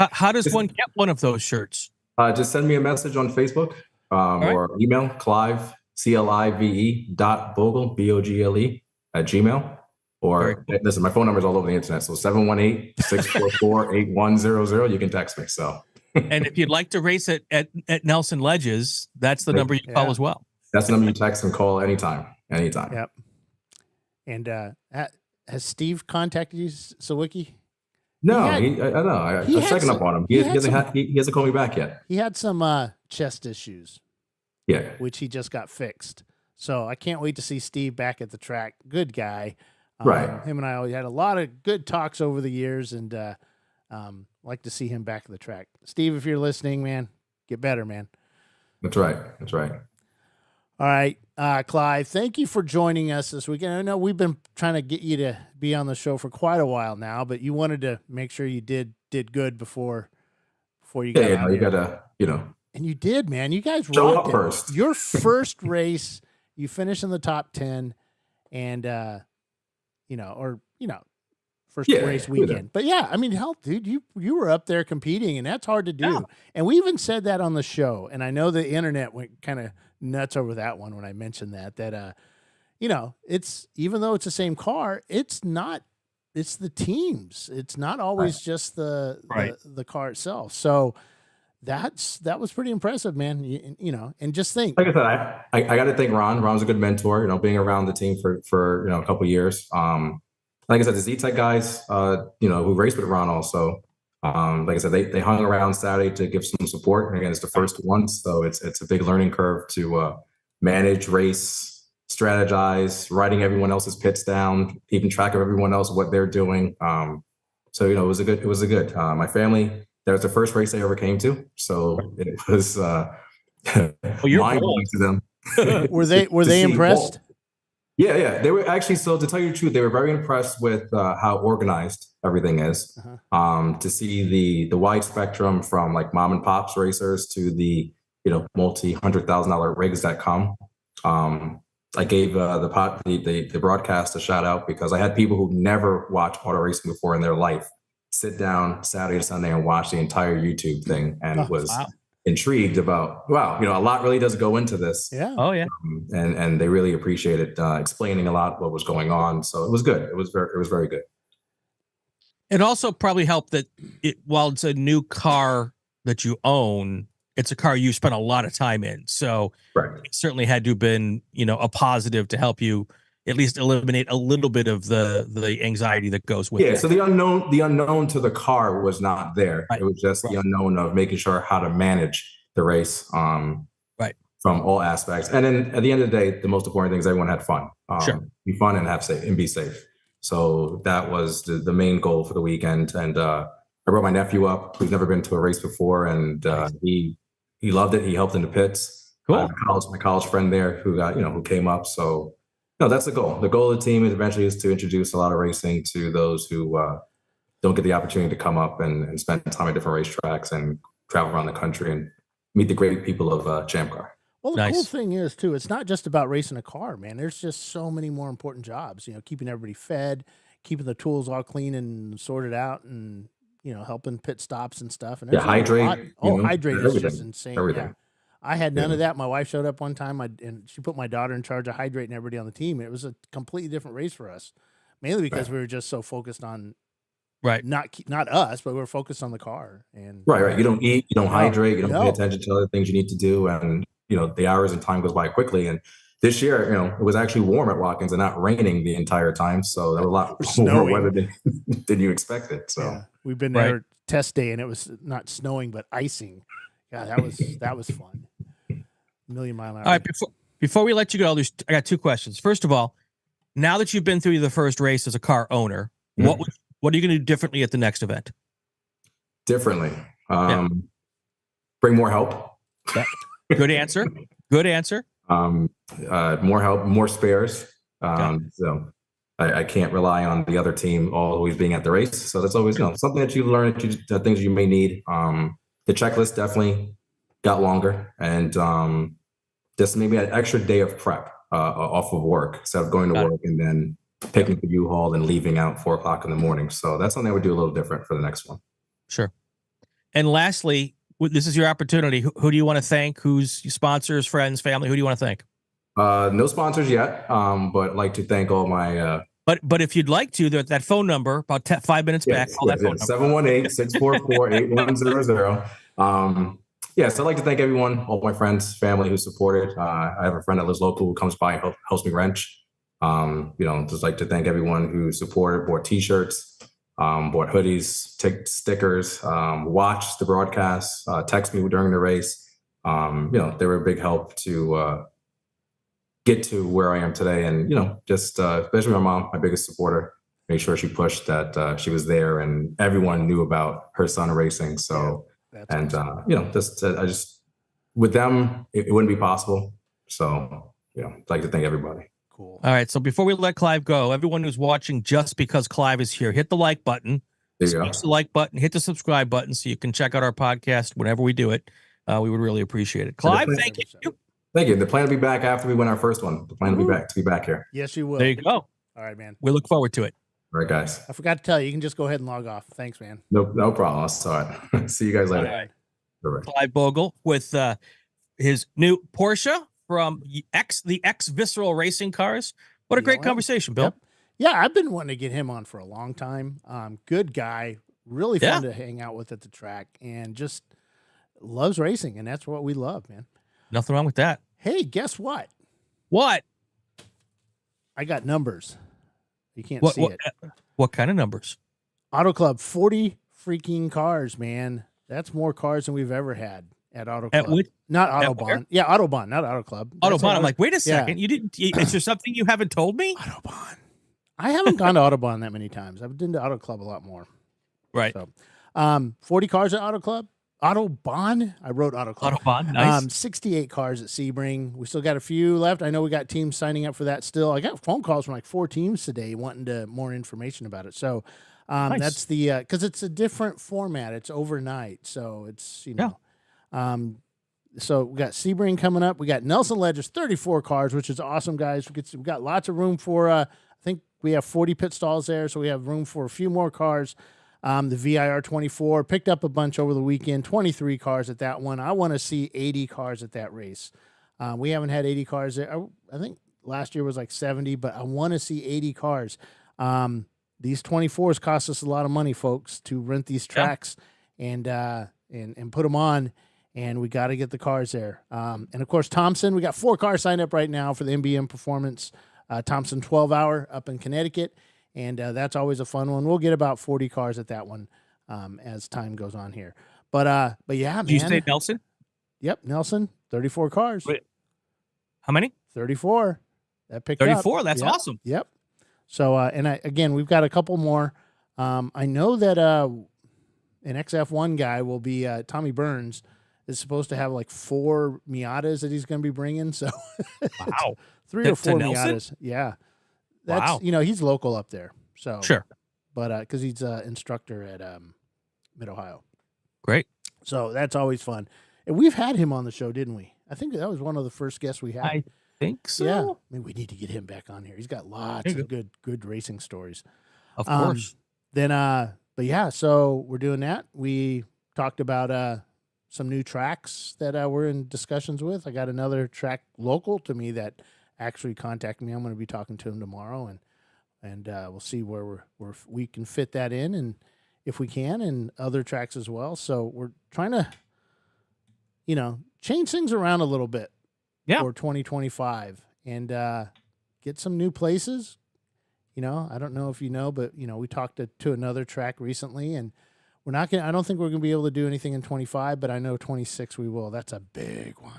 How does one get one of those shirts? Just send me a message on Facebook or email Clive CLIVE.Bogle BOGLE @gmail. Or listen, my phone number is all over the internet. So 718-644-8100. You can text me. So. And if you'd like to race at Nelson Ledges, that's the number you call as well. That's the number you text and call anytime. Yep. And has Steve contacted you, Sawicki? No, I know. I was checking up on him. He hasn't called me back yet. He had some chest issues. Yeah. Which he just got fixed. So I can't wait to see Steve back at the track. Good guy. Right. Him and I had a lot of good talks over the years, and like to see him back at the track. Steve, if you're listening, man, get better, man. That's right. All right, Clive, thank you for joining us this weekend. I know we've been trying to get you to be on the show for quite a while now, but you wanted to make sure you did good before you got out you here. Gotta, And you did, man. You guys show rocked up first. Your first race, you finished in the top 10, and first race weekend. But yeah, I mean, hell, dude, you were up there competing, and that's hard to do. Yeah. And we even said that on the show, and I know the internet went kind of nuts over that one when I mentioned that it's, even though it's the same car, it's the teams. It's not always just the car itself. So that was pretty impressive, man. And just think. Like I said, I got to thank Ron. Ron's a good mentor. Being around the team for a couple of years. Like I said, the Z-Tech guys, who raced with Ron also. Like I said, they hung around Saturday to give some support. And again, it's the first one, so it's a big learning curve to manage, race, strategize, writing everyone else's pits down, keeping track of everyone else, what they're doing. So it was a good. My family. That was the first race they ever came to, so it was mind-blowing to them. Were they impressed? Yeah, they were actually. So to tell you the truth, they were very impressed with how organized everything is. To see the wide spectrum from like mom and pops racers to the multi $100,000 rigs that come. I gave the broadcast a shout out because I had people who never watched auto racing before in their life sit down Saturday to Sunday and watch the entire YouTube thing and was intrigued about, wow, a lot really does go into this. Yeah. Oh yeah. And they really appreciated explaining a lot what was going on. So it was good. It was very good. It also probably helped that while it's a new car that you own, it's a car you spent a lot of time in. So it certainly had to have been, a positive to help you at least eliminate a little bit of the anxiety that goes with it. Yeah. So the unknown to the car was not there. Right. It was just the unknown of making sure how to manage the race. From all aspects. And then at the end of the day, the most important thing is everyone had fun. Be fun and be safe. So that was the main goal for the weekend. And I brought my nephew up, who's never been to a race before, and he loved it. He helped in the pits. Cool. My college friend there who came up. So that's the goal. The goal of the team is eventually to introduce a lot of racing to those who don't get the opportunity to come up and spend time at different racetracks and travel around the country and meet the great people of ChampCar. Well, the cool thing is, too, it's not just about racing a car, man. There's just so many more important jobs, keeping everybody fed, keeping the tools all clean and sorted out, and, helping pit stops and stuff. And hydrate. Hydrate is just insane. Everything. Yeah. I had none of that. My wife showed up one time, and she put my daughter in charge of hydrating everybody on the team. It was a completely different race for us, mainly because we were just so focused on not us, but we were focused on the car. And right. You don't eat, you don't hydrate, you don't pay attention to other things you need to do, and the hours and time goes by quickly. And this year, it was actually warm at Watkins and not raining the entire time. So there was a lot more weather than you expected. So we've been there test day and it was not snowing, but icing. God, that was fun. $1,000,000 an hour. All right. Before we let you go, I got two questions. First of all, now that you've been through the first race as a car owner, what are you going to do differently at the next event? Differently. Bring more help. Good answer. More help, more spares. So I can't rely on the other team always being at the race. So that's always something that you learn, things you may need. The checklist definitely got longer, and just maybe an extra day of prep off of work instead of going to work and then picking the U-Haul and leaving out 4 o'clock in the morning. So that's something I would do a little different for the next one. Sure. And lastly, this is your opportunity. Who do you want to thank? Who's your sponsors, friends, family? Who do you want to thank? No sponsors yet, but I'd like to thank all my... But if you'd like to, that phone number, about 5 minutes back, call that phone number. 718-644-8100. So I'd like to thank everyone, all my friends, family who supported. I have a friend that lives local who comes by and helps me wrench. Just like to thank everyone who supported, bought T-shirts, bought hoodies, stickers, watched the broadcast, text me during the race. They were a big help to get to where I am today. And, especially my mom, my biggest supporter, made sure she pushed that she was there and everyone knew about her son racing. So, awesome. With them, it wouldn't be possible. So, I'd like to thank everybody. Cool. All right. So before we let Clive go, everyone who's watching just because Clive is here, hit the like button. Smash the like button, hit the subscribe button so you can check out our podcast whenever we do it. We would really appreciate it. Clive, thank you. Thank you. The plan to be back after we win our first one. The plan to be back here. Yes, you will. There you go. All right, man. We look forward to it. All right, guys. I forgot to tell you, you can just go ahead and log off. Thanks, man. No problem. I'll start. See you guys later. All right. Clive Bogle with his new Porsche from the X Visceral Racing Cars. What a great conversation, Bill. Yep. Yeah, I've been wanting to get him on for a long time. Good guy, really fun to hang out with at the track, and just loves racing, and that's what we love, man. Nothing wrong with that. Hey, guess what? What? I got numbers. You can't see it. What kind of numbers? Auto Club, 40 freaking cars, man. That's more cars than we've ever had at Auto Club. Not Autobahn. Yeah, Autobahn, not Auto Club. Autobahn. I'm like, wait a second. You didn't. Is there something you haven't told me? Autobahn. I haven't gone to Autobahn that many times. I've been to Auto Club a lot more. Right. So, 40 cars at Auto Club. Autobahn. I wrote Auto Club. Autobahn. Nice. 68 cars at Sebring. We still got a few left. I know we got teams signing up for that still. I got phone calls from like 4 teams today wanting more information about it. So, nice. That's because it's a different format. It's overnight. So it's, So we got Sebring coming up. We got Nelson Ledger's 34 cars, which is awesome, guys. We got lots of room for, I think we have 40 pit stalls there, so we have room for a few more cars. The VIR 24, picked up a bunch over the weekend, 23 cars at that one. I want to see 80 cars at that race. We haven't had 80 cars there. I think last year was like 70, but I want to see 80 cars. These 24s cost us a lot of money, folks, to rent these tracks and put them on. And we got to get the cars there. And of course, Thompson, we got 4 cars signed up right now for the MBM Performance Thompson 12-hour up in Connecticut. And that's always a fun one. We'll get about 40 cars at that one as time goes on here. But yeah, man. Did you say Nelson? Yep, Nelson, 34 cars. Wait, how many? 34. That picked 34. up. That's Yep. awesome. Yep. So, again, we've got a couple more. I know that an XF1 guy will be Tommy Burns is supposed to have like 4 Miatas that he's going to be bringing. So, Wow. 3 or 4 Nelson? Miatas. Yeah. That's, Wow. he's local up there. So, Sure. But because he's an instructor at Mid Ohio. Great. So that's always fun. And we've had him on the show, didn't we? I think that was one of the first guests we had. I think so. Yeah. Maybe we need to get him back on here. He's got lots There of you good racing stories. Of course. But yeah, so we're doing that. We talked about some new tracks that we're in discussions with. I got another track local to me that actually contacted me. I'm going to be talking to him tomorrow, and we'll see where we can fit that in, and if we can, and other tracks as well. So we're trying to, change things around a little bit for 2025 and get some new places. I don't know if you know, but we talked to another track recently, and we're not going to, I don't think we're going to be able to do anything in 25, but I know 26 we will. That's a big one.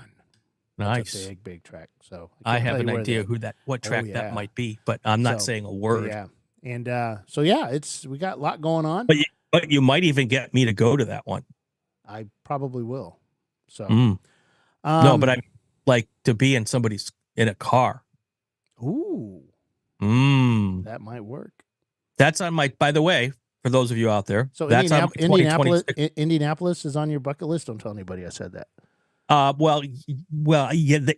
Nice. That's a big track. So I have an idea what track that might be, but I'm not saying a word. Yeah. And so yeah, we got a lot going on. But you might even get me to go to that one. I probably will. So no, but I like to be in a car. Ooh. That might work. That's on my, by the way, for those of you out there. So that's Indianapolis is on your bucket list. Don't tell anybody I said that.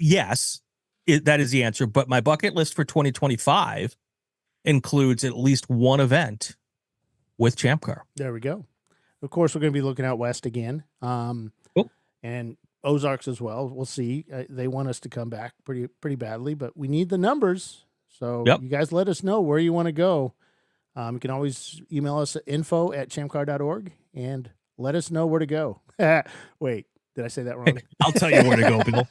Yes, that is the answer. But my bucket list for 2025 includes at least one event with ChampCar. There we go. Of course, we're going to be looking out west again, and Ozarks as well. We'll see. They want us to come back pretty badly, but we need the numbers. So you guys let us know where you want to go. You can always email us at info@champcar.org and let us know where to go. Wait, did I say that wrong? I'll tell you where to go, Bill.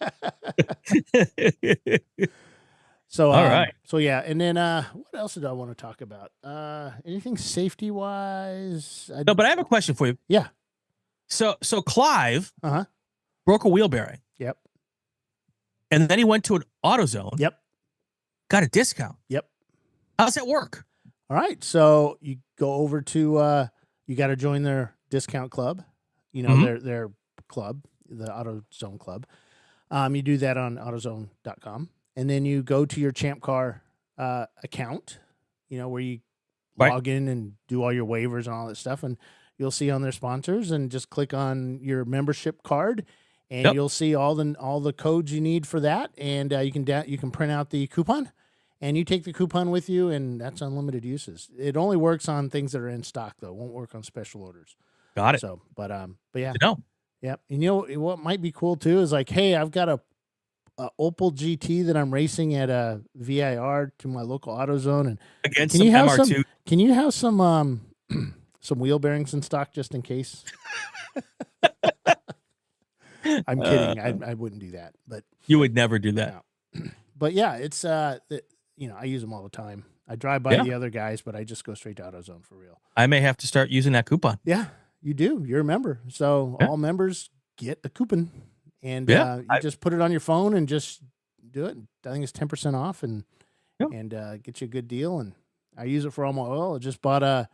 So, all right. So yeah, and then what else did I want to talk about? Anything safety wise? No, but I have a question for you. Yeah. So Clive broke a wheel bearing. Yep. And then he went to an AutoZone. Yep. Got a discount. Yep. How does that work? All right. So you go over to you got to join their discount club. Their club, the AutoZone club. You do that on AutoZone.com. And then you go to your ChampCar account, where you log in and do all your waivers and all that stuff. And you'll see on their sponsors, and just click on your membership card, and you'll see all the codes you need for that. And you can print out the coupon, and you take the coupon with you, and that's unlimited uses. It only works on things that are in stock, though. It won't work on special orders. Got it. So, but yeah. Yep. And what might be cool too is like, hey, I've got a Opel GT that I'm racing at a VIR to my local AutoZone, and against some MR2. Can you have some some wheel bearings in stock just in case? I'm kidding. I wouldn't do that, but you would never do that. No. But yeah, it's I use them all the time. I drive by the other guys, but I just go straight to AutoZone for real. I may have to start using that coupon. Yeah, you do. You're a member, so all members get the coupon. And you just put it on your phone and just do it. I think it's 10% off and get you a good deal. And I use it for all my oil. I just bought I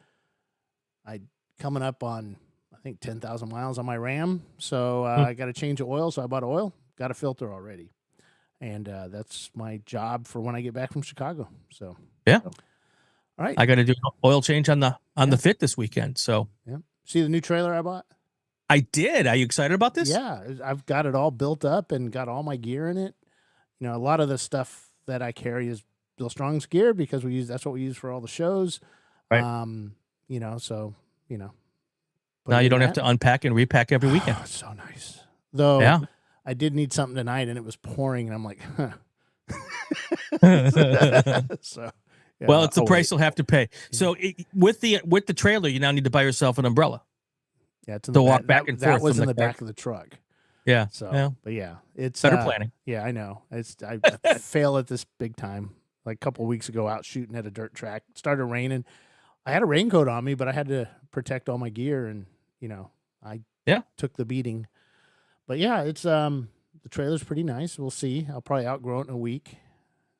coming up on, I think, 10,000 miles on my Ram. So I got to change the oil. So I bought oil, got a filter already. And that's my job for when I get back from Chicago. So, all right. I got to do an oil change on the fit this weekend. So, see the new trailer I bought? I did. Are you excited about this? Yeah, I've got it all built up and got all my gear in it. You know, a lot of the stuff that I carry is Bill Strong's gear because that's what we use for all the shows. Right. You know, so, you know. Now you don't have to unpack and repack every weekend. Oh, it's so nice. Though Yeah. I did need something tonight and it was pouring and I'm like, huh. So, yeah, well, it's the price wait. you'll have to pay. So with the trailer, you now need to buy yourself an umbrella. Yeah, it's in to the walk back, back and that forth was from in the the car. back of the truck. Yeah. So, yeah. but yeah, it's Better planning. Yeah, I know. I fail at this big time. Like a couple of weeks ago, out shooting at a dirt track, it started raining. I had a raincoat on me, but I had to protect all my gear, and you know, I took the beating. But yeah, it's the trailer's pretty nice. We'll see. I'll probably outgrow it in a week.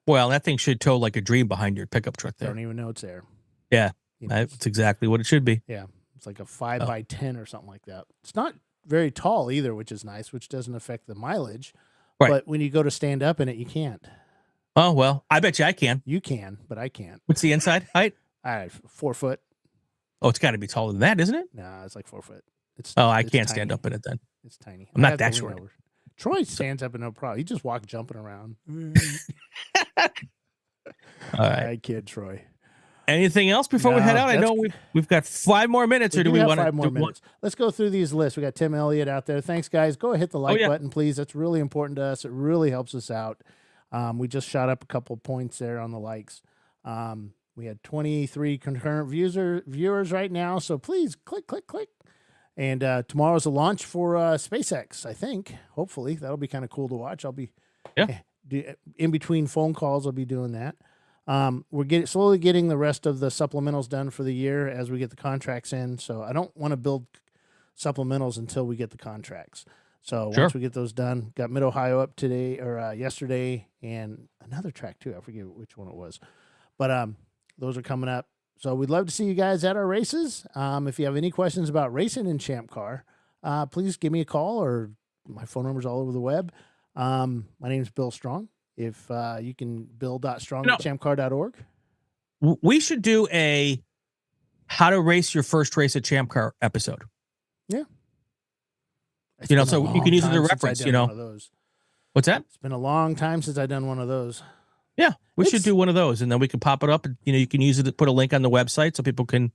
Well, that thing should tow like a dream behind your pickup truck there. Don't even know it's there. Yeah, You know, that's exactly what it should be. yeah, it's like a 5x10 or something like that. It's not very tall either, which is nice, which doesn't affect the mileage. Right. But when you go to stand up in it, you can't. Oh, well, I bet you I can. You can, but I can't. What's the inside height? 4 foot. Oh, it's got to be taller than that, isn't it? Nah, it's like 4 foot. It's I it's can't tiny. stand up in it then. It's tiny. I'm I not have to that lean short. over. Troy stands up and no problem. He just walks jumping around. All right. I kid, Troy. Anything else before we No, head out? I that's- know we've got 5 more minutes, or do we have want 5 to more minutes? Let's go through these lists. We got Tim Elliott out there. Thanks, guys. Go hit the like button, please. That's really important to us. It really helps us out. We just shot up a couple points there on the likes. We had 23 concurrent viewers right now, so please click. And tomorrow's a launch for SpaceX, I think. Hopefully. That'll be kind of cool to watch. I'll be in between phone calls, I'll be doing that. We're slowly getting the rest of the supplementals done for the year as we get the contracts in. So I don't want to build supplementals until we get the contracts. So once we get those done, got Mid Ohio up today or yesterday, and another track too. I forget which one it was, but those are coming up. So we'd love to see you guys at our races. If you have any questions about racing in ChampCar, please give me a call, or my phone number's all over the web. My name's Bill Strong. If you can bill.strong at champcar.org. We should do a how to race your first race at ChampCar episode. Yeah. It's so you can use it as a reference, What's that? It's been a long time since I've done one of those. Yeah, we should do one of those, and then we can pop it up. And, you can use it to put a link on the website so people can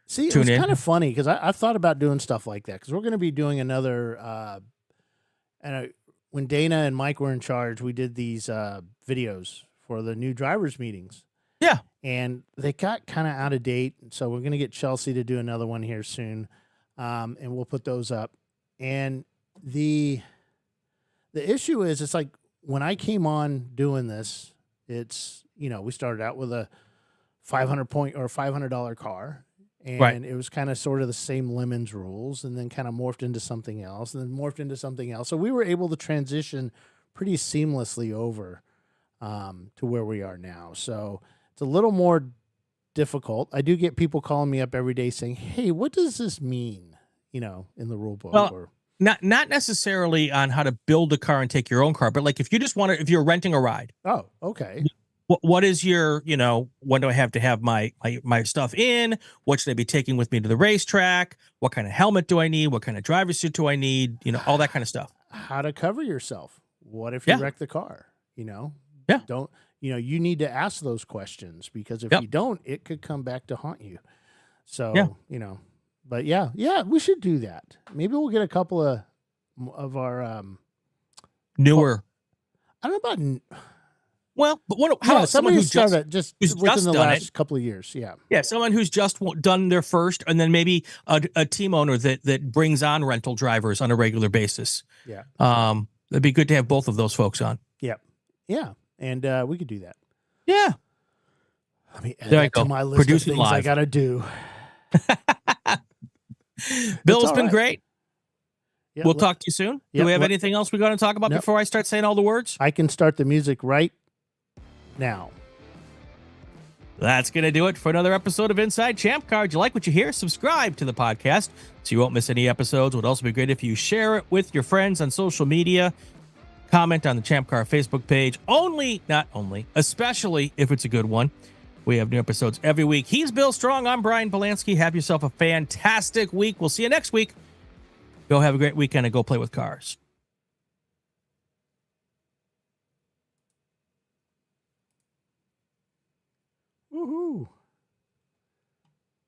see. Tune in. It's kind of funny because I've thought about doing stuff like that because we're going to be doing another. When Dana and Mike were in charge, we did these videos for the new drivers meetings. Yeah, and they got kind of out of date, so we're going to get Chelsea to do another one here soon, and we'll put those up. And the issue is, it's like when I came on doing this, it's we started out with a $500 car, and it was kind of sort of the same Lemons rules, and then kind of morphed into something else, and then morphed into something else. So we were able to transition pretty seamlessly over to where we are now. So it's a little more difficult. I do get people calling me up every day saying, "Hey, what does this mean?" In the rule book. Well, not necessarily on how to build a car and take your own car, but like if you just want to, if you're renting a ride. Oh, okay. What is your, when do I have to have my stuff in? What should I be taking with me to the racetrack? What kind of helmet do I need? What kind of driver's suit do I need? All that kind of stuff. How to cover yourself. What if you wreck the car? Yeah. Don't, you need to ask those questions, because if you don't, it could come back to haunt you. So, but yeah, we should do that. Maybe we'll get a couple of our newer. I don't know about. Well, but how about someone who's within the last couple of years? Yeah. Yeah. Someone who's just done their first, and then maybe a team owner that brings on rental drivers on a regular basis. Yeah. It'd be good to have both of those folks on. Yeah. Yeah. And we could do that. Yeah. Let me add that to my list of things I got to do. Bill, it's been great. Yeah, we'll talk to you soon. Do we have anything else we got to talk about before I start saying all the words? I can start the music right now. That's going to do it for another episode of Inside Champ Car. Do you like what you hear? Subscribe to the podcast so you won't miss any episodes. It would also be great if you share it with your friends on social media. Comment on the ChampCar Facebook page. Especially if it's a good one. We have new episodes every week. He's Bill Strong. I'm Brian Bielanski. Have yourself a fantastic week. We'll see you next week. Go have a great weekend and go play with cars.